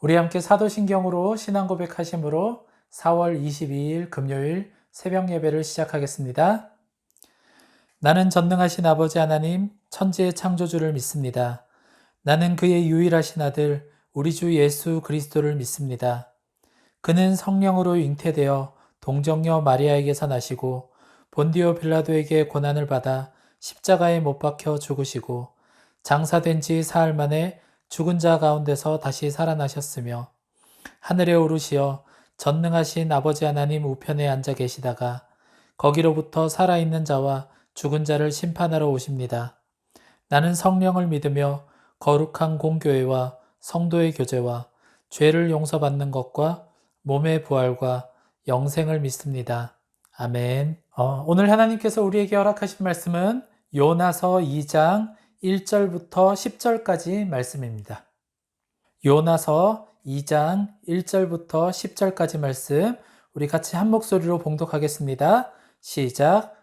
우리 함께 사도신경으로 신앙 고백하심으로 4월 22일 금요일 새벽 예배를 시작하겠습니다. 나는 전능하신 아버지 하나님, 천지의 창조주를 믿습니다. 나는 그의 유일하신 아들, 우리 주 예수 그리스도를 믿습니다. 그는 성령으로 잉태되어 동정녀 마리아에게서 나시고 본디오 빌라도에게 고난을 받아 십자가에 못 박혀 죽으시고 장사된 지 사흘 만에 죽은 자 가운데서 다시 살아나셨으며 하늘에 오르시어 전능하신 아버지 하나님 우편에 앉아 계시다가 거기로부터 살아있는 자와 죽은 자를 심판하러 오십니다. 나는 성령을 믿으며 거룩한 공교회와 성도의 교제와 죄를 용서받는 것과 몸의 부활과 영생을 믿습니다. 아멘. 오늘 하나님께서 우리에게 허락하신 말씀은 요나서 2장 1절부터 10절까지 말씀입니다. 요나서 2장 1절부터 10절까지 말씀 우리 같이 한 목소리로 봉독하겠습니다. 시작.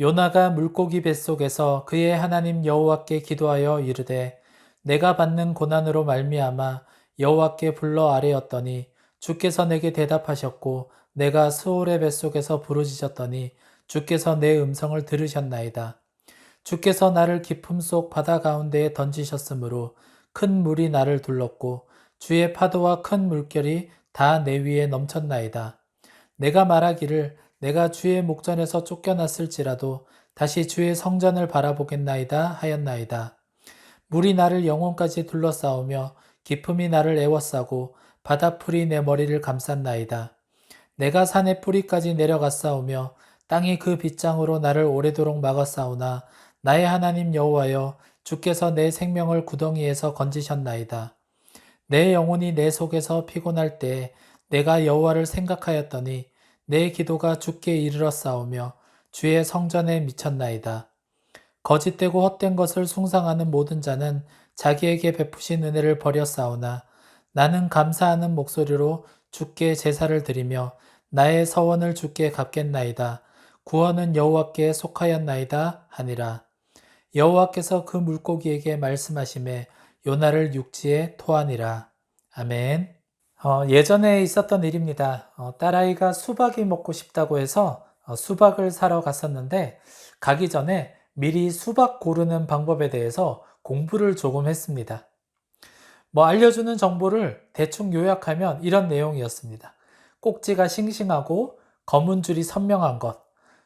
요나가 물고기 뱃속에서 그의 하나님 여호와께 기도하여 이르되 내가 받는 고난으로 말미암아 여호와께 불러 아뢰었더니 주께서 내게 대답하셨고 내가 스올의 뱃속에서 부르짖었더니 주께서 내 음성을 들으셨나이다. 주께서 나를 깊음 속 바다 가운데에 던지셨으므로 큰 물이 나를 둘렀고 주의 파도와 큰 물결이 다 내 위에 넘쳤나이다. 내가 말하기를 내가 주의 목전에서 쫓겨났을지라도 다시 주의 성전을 바라보겠나이다 하였나이다. 물이 나를 영혼까지 둘러싸우며 깊음이 나를 애워싸고 바다풀이 내 머리를 감쌌나이다. 내가 산의 뿌리까지 내려갔사오며 땅이 그 빗장으로 나를 오래도록 막았사오나 나의 하나님 여호와여 주께서 내 생명을 구덩이에서 건지셨나이다. 내 영혼이 내 속에서 피곤할 때 내가 여호와를 생각하였더니 내 기도가 주께 이르렀사오며 주의 성전에 미쳤나이다. 거짓되고 헛된 것을 숭상하는 모든 자는 자기에게 베푸신 은혜를 버렸사오나 나는 감사하는 목소리로 주께 제사를 드리며 나의 서원을 주께 갚겠나이다. 구원은 여호와께 속하였나이다 하니라. 여호와께서 그 물고기에게 말씀하시매 요나를 육지에 토하니라. 아멘. 예전에 있었던 일입니다. 딸아이가 수박이 먹고 싶다고 해서 수박을 사러 갔었는데 가기 전에 미리 수박 고르는 방법에 대해서 공부를 조금 했습니다. 알려주는 정보를 대충 요약하면 이런 내용이었습니다. 꼭지가 싱싱하고 검은 줄이 선명한 것,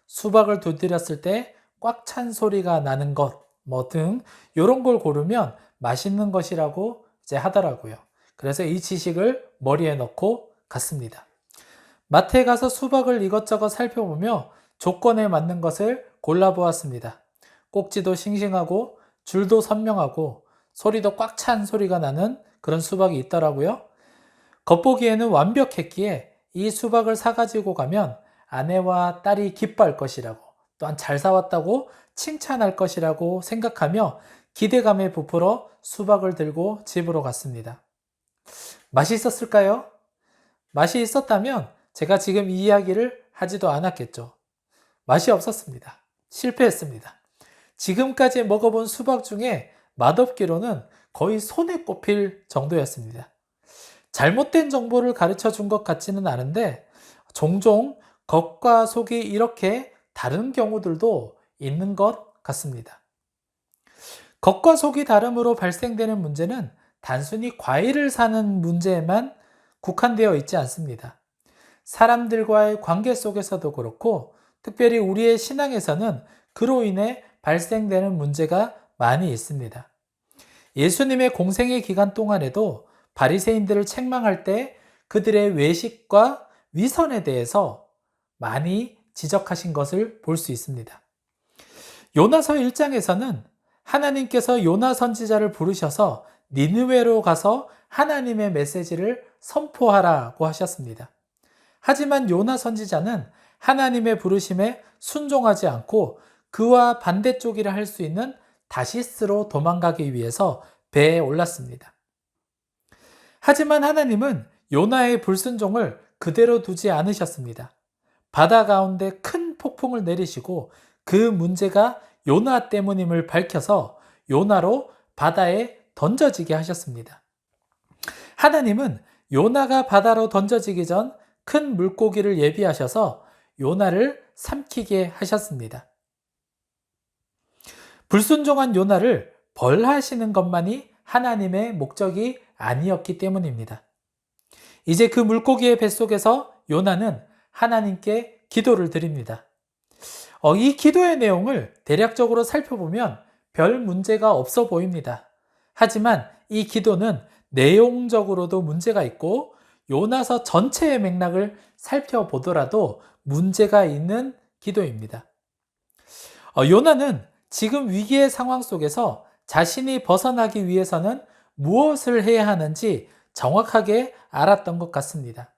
수박을 두드렸을 때 꽉 찬 소리가 나는 것, 등 이런 걸 고르면 맛있는 것이라고 이제 하더라고요. 그래서 이 지식을 머리에 넣고 갔습니다. 마트에 가서 수박을 이것저것 살펴보며 조건에 맞는 것을 골라보았습니다. 꼭지도 싱싱하고 줄도 선명하고 소리도 꽉 찬 소리가 나는 그런 수박이 있더라고요. 겉보기에는 완벽했기에 이 수박을 사가지고 가면 아내와 딸이 기뻐할 것이라고 또한 잘 사왔다고 칭찬할 것이라고 생각하며 기대감에 부풀어 수박을 들고 집으로 갔습니다. 맛이 있었을까요? 맛이 있었다면 제가 지금 이 이야기를 하지도 않았겠죠. 맛이 없었습니다. 실패했습니다. 지금까지 먹어본 수박 중에 맛없기로는 거의 손에 꼽힐 정도였습니다. 잘못된 정보를 가르쳐 준 것 같지는 않은데 종종 겉과 속이 이렇게 다른 경우들도 있는 것 같습니다. 겉과 속이 다름으로 발생되는 문제는 단순히 과일을 사는 문제에만 국한되어 있지 않습니다. 사람들과의 관계 속에서도 그렇고 특별히 우리의 신앙에서는 그로 인해 발생되는 문제가 많이 있습니다. 예수님의 공생의 기간 동안에도 바리새인들을 책망할 때 그들의 외식과 위선에 대해서 많이 지적하신 것을 볼 수 있습니다. 요나서 1장에서는 하나님께서 요나 선지자를 부르셔서 니느웨로 가서 하나님의 메시지를 선포하라고 하셨습니다. 하지만 요나 선지자는 하나님의 부르심에 순종하지 않고 그와 반대쪽이라 할 수 있는 다시스로 도망가기 위해서 배에 올랐습니다. 하지만 하나님은 요나의 불순종을 그대로 두지 않으셨습니다. 바다 가운데 큰 폭풍을 내리시고 그 문제가 요나 때문임을 밝혀서 요나로 바다에 던져지게 하셨습니다. 하나님은 요나가 바다로 던져지기 전 큰 물고기를 예비하셔서 요나를 삼키게 하셨습니다. 불순종한 요나를 벌하시는 것만이 하나님의 목적이 아니었기 때문입니다. 이제 그 물고기의 뱃속에서 요나는 하나님께 기도를 드립니다. 이 기도의 내용을 대략적으로 살펴보면 별 문제가 없어 보입니다. 하지만 이 기도는 내용적으로도 문제가 있고 요나서 전체의 맥락을 살펴보더라도 문제가 있는 기도입니다. 요나는 지금 위기의 상황 속에서 자신이 벗어나기 위해서는 무엇을 해야 하는지 정확하게 알았던 것 같습니다.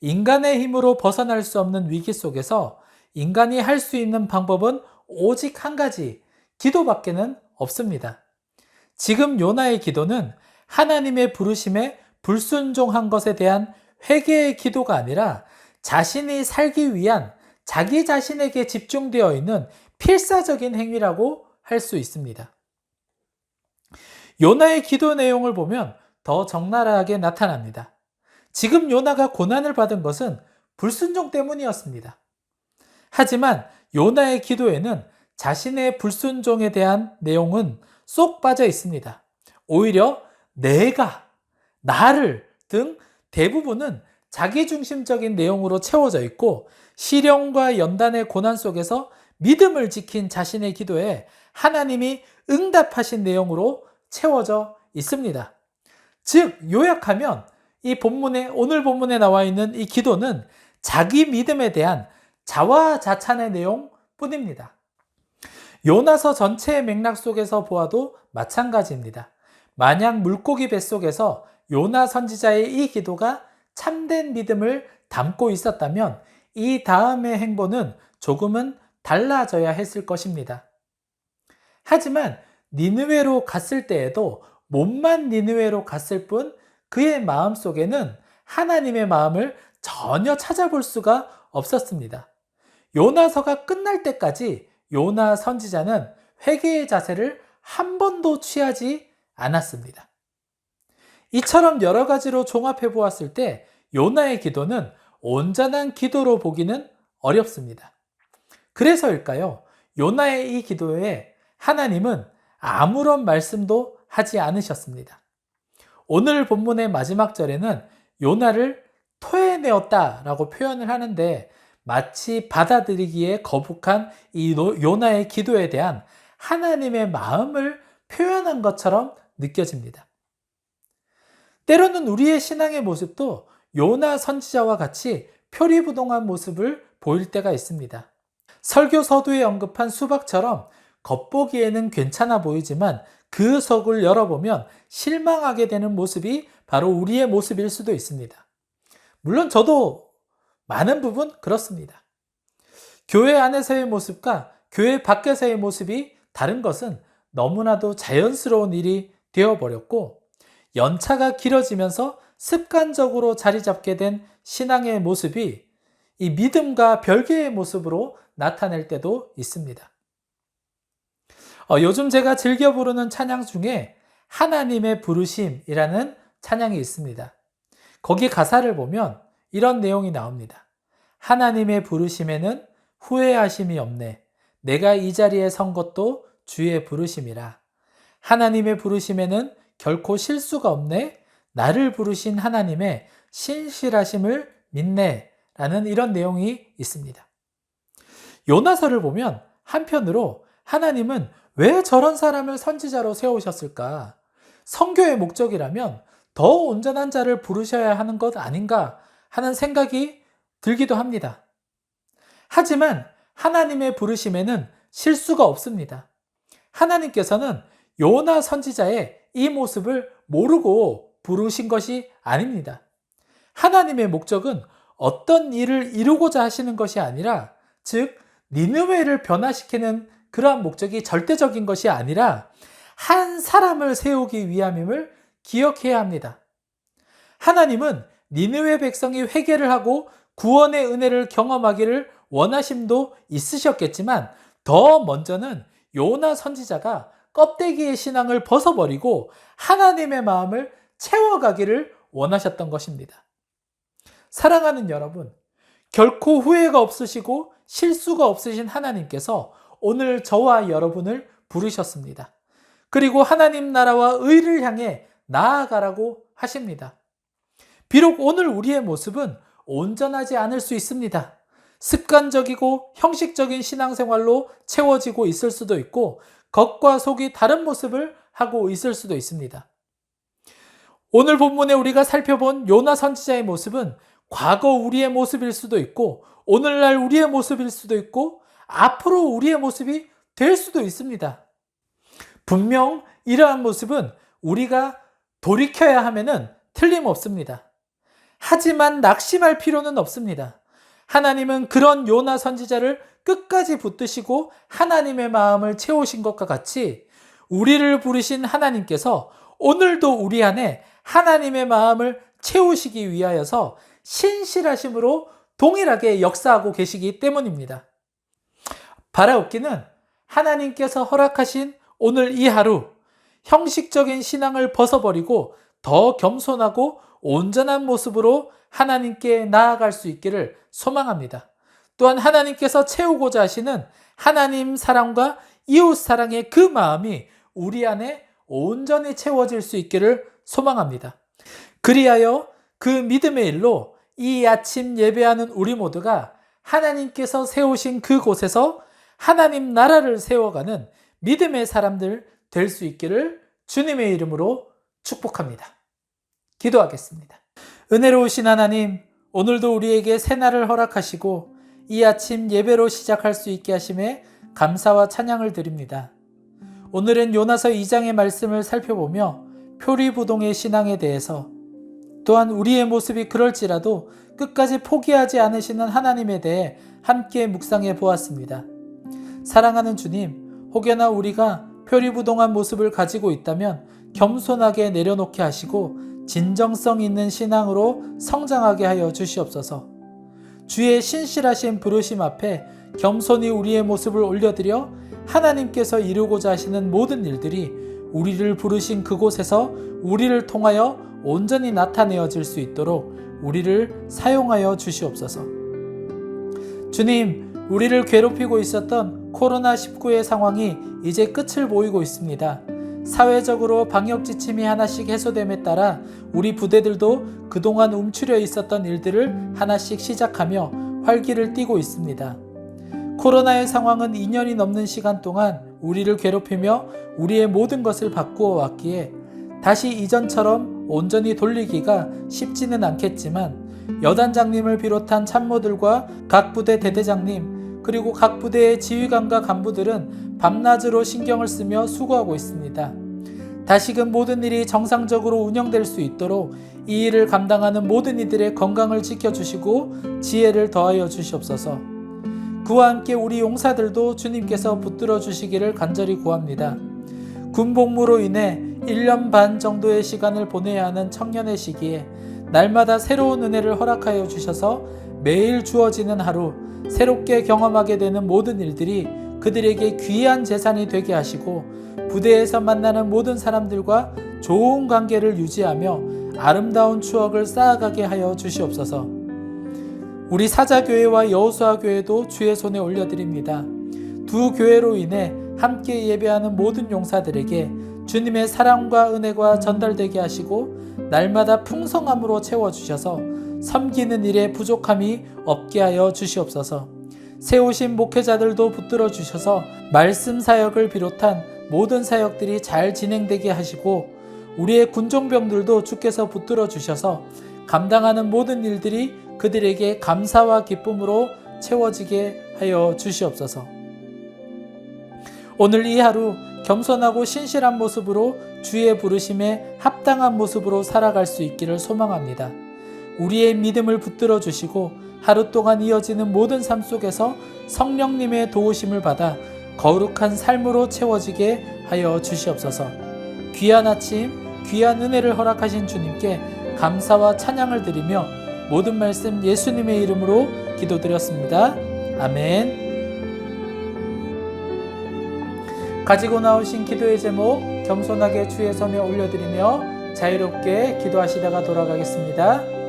인간의 힘으로 벗어날 수 없는 위기 속에서 인간이 할 수 있는 방법은 오직 한 가지, 기도밖에는 없습니다. 지금 요나의 기도는 하나님의 부르심에 불순종한 것에 대한 회개의 기도가 아니라 자신이 살기 위한 자기 자신에게 집중되어 있는 필사적인 행위라고 할 수 있습니다. 요나의 기도 내용을 보면 더 적나라하게 나타납니다. 지금 요나가 고난을 받은 것은 불순종 때문이었습니다. 하지만 요나의 기도에는 자신의 불순종에 대한 내용은 쏙 빠져 있습니다. 오히려 내가, 나를 등 대부분은 자기중심적인 내용으로 채워져 있고 시련과 연단의 고난 속에서 믿음을 지킨 자신의 기도에 하나님이 응답하신 내용으로 채워져 있습니다. 즉 요약하면 오늘 본문에 나와 있는 이 기도는 자기 믿음에 대한 자화자찬의 내용뿐입니다. 요나서 전체의 맥락 속에서 보아도 마찬가지입니다. 만약 물고기 뱃속에서 요나 선지자의 이 기도가 참된 믿음을 담고 있었다면 이 다음의 행보는 조금은 달라져야 했을 것입니다. 하지만 니느웨로 갔을 때에도 몸만 니느웨로 갔을 뿐 그의 마음속에는 하나님의 마음을 전혀 찾아볼 수가 없었습니다. 요나서가 끝날 때까지 요나 선지자는 회개의 자세를 한 번도 취하지 않았습니다. 이처럼 여러 가지로 종합해 보았을 때 요나의 기도는 온전한 기도로 보기는 어렵습니다. 그래서일까요? 요나의 이 기도에 하나님은 아무런 말씀도 하지 않으셨습니다. 오늘 본문의 마지막 절에는 요나를 토해내었다라고 표현을 하는데 마치 받아들이기에 거북한 이 요나의 기도에 대한 하나님의 마음을 표현한 것처럼 느껴집니다. 때로는 우리의 신앙의 모습도 요나 선지자와 같이 표리부동한 모습을 보일 때가 있습니다. 설교 서두에 언급한 수박처럼 겉보기에는 괜찮아 보이지만 그 속을 열어보면 실망하게 되는 모습이 바로 우리의 모습일 수도 있습니다. 물론 저도 많은 부분 그렇습니다. 교회 안에서의 모습과 교회 밖에서의 모습이 다른 것은 너무나도 자연스러운 일이 되어버렸고 연차가 길어지면서 습관적으로 자리 잡게 된 신앙의 모습이 이 믿음과 별개의 모습으로 나타낼 때도 있습니다. 요즘 제가 즐겨 부르는 찬양 중에 하나님의 부르심이라는 찬양이 있습니다. 거기 가사를 보면 이런 내용이 나옵니다. 하나님의 부르심에는 후회하심이 없네. 내가 이 자리에 선 것도 주의 부르심이라. 하나님의 부르심에는 결코 실수가 없네. 나를 부르신 하나님의 신실하심을 믿네. 라는 이런 내용이 있습니다. 요나서를 보면 한편으로 하나님은 왜 저런 사람을 선지자로 세우셨을까? 선교의 목적이라면 더 온전한 자를 부르셔야 하는 것 아닌가 하는 생각이 들기도 합니다. 하지만 하나님의 부르심에는 실수가 없습니다. 하나님께서는 요나 선지자의 이 모습을 모르고 부르신 것이 아닙니다. 하나님의 목적은 어떤 일을 이루고자 하시는 것이 아니라, 즉 니느웨를 변화시키는 그러한 목적이 절대적인 것이 아니라 한 사람을 세우기 위함임을 기억해야 합니다. 하나님은 니느웨 백성이 회개를 하고 구원의 은혜를 경험하기를 원하심도 있으셨겠지만 더 먼저는 요나 선지자가 껍데기의 신앙을 벗어버리고 하나님의 마음을 채워가기를 원하셨던 것입니다. 사랑하는 여러분, 결코 후회가 없으시고 실수가 없으신 하나님께서 오늘 저와 여러분을 부르셨습니다. 그리고 하나님 나라와 의를 향해 나아가라고 하십니다. 비록 오늘 우리의 모습은 온전하지 않을 수 있습니다. 습관적이고 형식적인 신앙생활로 채워지고 있을 수도 있고 겉과 속이 다른 모습을 하고 있을 수도 있습니다. 오늘 본문에 우리가 살펴본 요나 선지자의 모습은 과거 우리의 모습일 수도 있고 오늘날 우리의 모습일 수도 있고 앞으로 우리의 모습이 될 수도 있습니다. 분명 이러한 모습은 우리가 돌이켜야 하면은 틀림없습니다. 하지만 낙심할 필요는 없습니다. 하나님은 그런 요나 선지자를 끝까지 붙드시고 하나님의 마음을 채우신 것과 같이 우리를 부르신 하나님께서 오늘도 우리 안에 하나님의 마음을 채우시기 위하여서 신실하심으로 동일하게 역사하고 계시기 때문입니다. 바라옵기는 하나님께서 허락하신 오늘 이 하루 형식적인 신앙을 벗어버리고 더 겸손하고 온전한 모습으로 하나님께 나아갈 수 있기를 소망합니다. 또한 하나님께서 채우고자 하시는 하나님 사랑과 이웃 사랑의 그 마음이 우리 안에 온전히 채워질 수 있기를 소망합니다. 그리하여 그 믿음의 일로 이 아침 예배하는 우리 모두가 하나님께서 세우신 그곳에서 하나님 나라를 세워가는 믿음의 사람들 될 수 있기를 주님의 이름으로 축복합니다. 기도하겠습니다. 은혜로우신 하나님, 오늘도 우리에게 새날을 허락하시고 이 아침 예배로 시작할 수 있게 하심에 감사와 찬양을 드립니다. 오늘은 요나서 2장의 말씀을 살펴보며 표리부동의 신앙에 대해서 또한 우리의 모습이 그럴지라도 끝까지 포기하지 않으시는 하나님에 대해 함께 묵상해 보았습니다. 사랑하는 주님, 혹여나 우리가 표리부동한 모습을 가지고 있다면 겸손하게 내려놓게 하시고 진정성 있는 신앙으로 성장하게 하여 주시옵소서. 주의 신실하신 부르심 앞에 겸손히 우리의 모습을 올려드려 하나님께서 이루고자 하시는 모든 일들이 우리를 부르신 그곳에서 우리를 통하여 온전히 나타내어질 수 있도록 우리를 사용하여 주시옵소서. 주님, 우리를 괴롭히고 있었던 코로나19의 상황이 이제 끝을 보이고 있습니다. 사회적으로 방역 지침이 하나씩 해소됨에 따라 우리 부대들도 그동안 움츠려 있었던 일들을 하나씩 시작하며 활기를 띠고 있습니다. 코로나의 상황은 2년이 넘는 시간 동안 우리를 괴롭히며 우리의 모든 것을 바꾸어 왔기에 다시 이전처럼 온전히 돌리기가 쉽지는 않겠지만 여단장님을 비롯한 참모들과 각 부대 대대장님 그리고 각 부대의 지휘관과 간부들은 밤낮으로 신경을 쓰며 수고하고 있습니다. 다시금 모든 일이 정상적으로 운영될 수 있도록 이 일을 감당하는 모든 이들의 건강을 지켜주시고 지혜를 더하여 주시옵소서. 그와 함께 우리 용사들도 주님께서 붙들어 주시기를 간절히 구합니다. 군복무로 인해 1년 반 정도의 시간을 보내야 하는 청년의 시기에 날마다 새로운 은혜를 허락하여 주셔서 매일 주어지는 하루 새롭게 경험하게 되는 모든 일들이 그들에게 귀한 재산이 되게 하시고 부대에서 만나는 모든 사람들과 좋은 관계를 유지하며 아름다운 추억을 쌓아가게 하여 주시옵소서. 우리 사자교회와 여호수아교회도 주의 손에 올려드립니다. 두 교회로 인해 함께 예배하는 모든 용사들에게 주님의 사랑과 은혜가 전달되게 하시고 날마다 풍성함으로 채워주셔서 섬기는 일에 부족함이 없게 하여 주시옵소서. 세우신 목회자들도 붙들어 주셔서 말씀 사역을 비롯한 모든 사역들이 잘 진행되게 하시고 우리의 군종병들도 주께서 붙들어 주셔서 감당하는 모든 일들이 그들에게 감사와 기쁨으로 채워지게 하여 주시옵소서. 오늘 이 하루 겸손하고 신실한 모습으로 주의 부르심에 합당한 모습으로 살아갈 수 있기를 소망합니다. 우리의 믿음을 붙들어 주시고 하루 동안 이어지는 모든 삶 속에서 성령님의 도우심을 받아 거룩한 삶으로 채워지게 하여 주시옵소서. 귀한 아침, 귀한 은혜를 허락하신 주님께 감사와 찬양을 드리며 모든 말씀 예수님의 이름으로 기도드렸습니다. 아멘. 가지고 나오신 기도의 제목 겸손하게 주의 손에 올려드리며 자유롭게 기도하시다가 돌아가겠습니다.